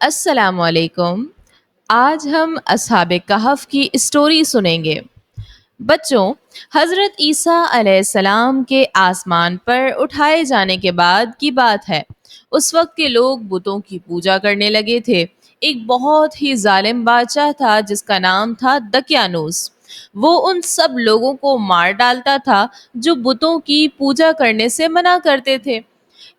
السلام علیکم۔ آج ہم اصحاب کہف کی اسٹوری سنیں گے۔ بچوں، حضرت عیسیٰ علیہ السلام کے آسمان پر اٹھائے جانے کے بعد کی بات ہے۔ اس وقت کے لوگ بتوں کی پوجا کرنے لگے تھے۔ ایک بہت ہی ظالم بادشاہ تھا جس کا نام تھا دقیانوس۔ وہ ان سب لوگوں کو مار ڈالتا تھا جو بتوں کی پوجا کرنے سے منع کرتے تھے۔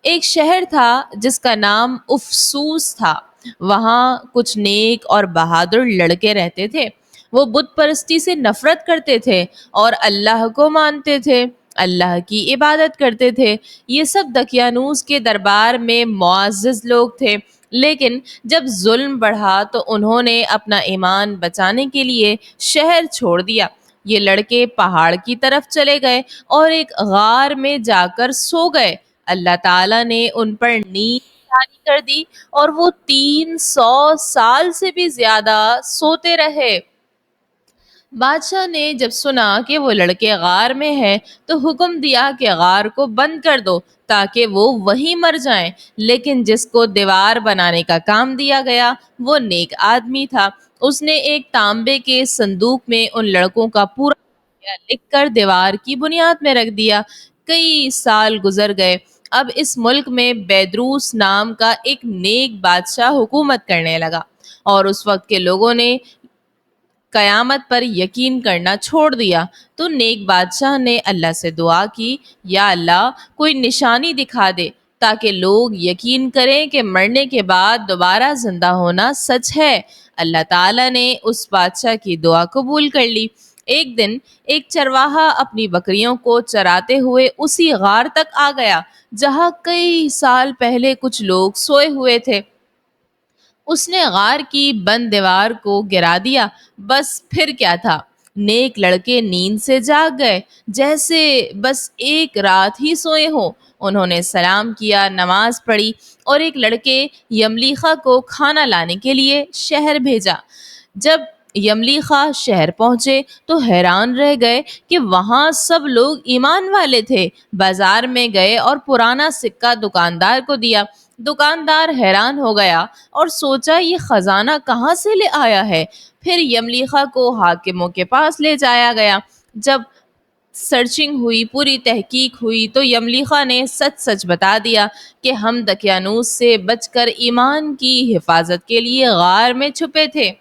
ایک شہر تھا جس کا نام افسوس تھا۔ وہاں کچھ نیک اور بہادر لڑکے رہتے تھے۔ وہ بت پرستی سے نفرت کرتے تھے اور اللہ کو مانتے تھے، اللہ کی عبادت کرتے تھے۔ یہ سب دقیانوس کے دربار میں معزز لوگ تھے، لیکن جب ظلم بڑھا تو انہوں نے اپنا ایمان بچانے کے لیے شہر چھوڑ دیا۔ یہ لڑکے پہاڑ کی طرف چلے گئے اور ایک غار میں جا کر سو گئے۔ اللہ تعالیٰ نے ان پر نیند جاری کر دی اور وہ 300 سال سے بھی زیادہ سوتے رہے۔ بادشاہ نے جب سنا کہ وہ لڑکے غار میں ہیں تو حکم دیا کہ غار کو بند کر دو تاکہ وہ وہیں مر جائیں، لیکن جس کو دیوار بنانے کا کام دیا گیا وہ نیک آدمی تھا۔ اس نے ایک تانبے کے صندوق میں ان لڑکوں کا پورا واقعہ لکھ کر دیوار کی بنیاد میں رکھ دیا۔ کئی سال گزر گئے۔ اب اس ملک میں بیدروس نام کا ایک نیک بادشاہ حکومت کرنے لگا، اور اس وقت کے لوگوں نے قیامت پر یقین کرنا چھوڑ دیا۔ تو نیک بادشاہ نے اللہ سے دعا کی، یا اللہ، کوئی نشانی دکھا دے تاکہ لوگ یقین کریں کہ مرنے کے بعد دوبارہ زندہ ہونا سچ ہے۔ اللہ تعالیٰ نے اس بادشاہ کی دعا قبول کر لی۔ ایک دن ایک چرواہا اپنی بکریوں کو چراتے ہوئے اسی غار تک آ گیا جہاں کئی سال پہلے کچھ لوگ سوئے ہوئے تھے۔ اس نے غار کی بند دیوار کو گرا دیا۔ بس پھر کیا تھا، نیک لڑکے نیند سے جاگ گئے جیسے بس ایک رات ہی سوئے ہوں۔ انہوں نے سلام کیا، نماز پڑھی اور ایک لڑکے یملیخا کو کھانا لانے کے لیے شہر بھیجا۔ جب یملیخا شہر پہنچے تو حیران رہ گئے کہ وہاں سب لوگ ایمان والے تھے۔ بازار میں گئے اور پرانا سکہ دکاندار کو دیا۔ دکاندار حیران ہو گیا اور سوچا یہ خزانہ کہاں سے لے آیا ہے۔ پھر یملیخا کو حاکموں کے پاس لے جایا گیا۔ جب سرچنگ ہوئی، پوری تحقیق ہوئی تو یملیخا نے سچ سچ بتا دیا کہ ہم دقیانوس سے بچ کر ایمان کی حفاظت کے لیے غار میں چھپے تھے۔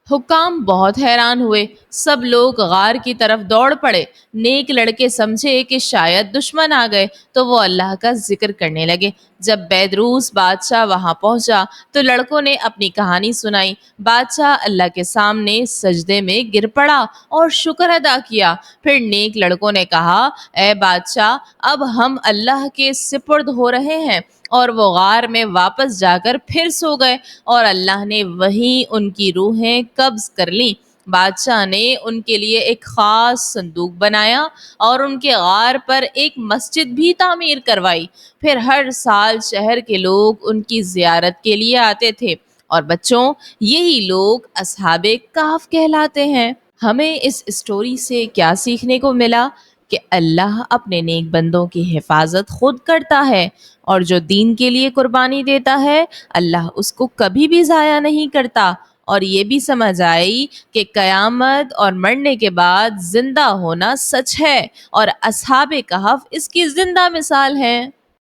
حکام بہت حیران ہوئے۔ سب لوگ غار کی طرف دوڑ پڑے۔ نیک لڑکے سمجھے کہ شاید دشمن آ گئے تو وہ اللہ کا ذکر کرنے لگے۔ جب بیدروس بادشاہ وہاں پہنچا تو لڑکوں نے اپنی کہانی سنائی۔ بادشاہ اللہ کے سامنے سجدے میں گر پڑا اور شکر ادا کیا۔ پھر نیک لڑکوں نے کہا، اے بادشاہ، اب ہم اللہ کے سپرد ہو رہے ہیں، اور وہ غار میں واپس جا کر پھر سو گئے اور اللہ نے وہیں ان کی روحیں قبض کر لیں۔ بادشاہ نے ان کے لیے ایک خاص صندوق بنایا اور ان کے غار پر ایک مسجد بھی تعمیر کروائی۔ پھر ہر سال شہر کے لوگ ان کی زیارت کے لیے آتے تھے، اور بچوں، یہی لوگ اصحاب کہف کہلاتے ہیں۔ ہمیں اس اسٹوری سے کیا سیکھنے کو ملا؟ کہ اللہ اپنے نیک بندوں کی حفاظت خود کرتا ہے، اور جو دین کے لیے قربانی دیتا ہے اللہ اس کو کبھی بھی ضائع نہیں کرتا۔ اور یہ بھی سمجھ آئی کہ قیامت اور مرنے کے بعد زندہ ہونا سچ ہے، اور اصحاب کہف اس کی زندہ مثال ہیں۔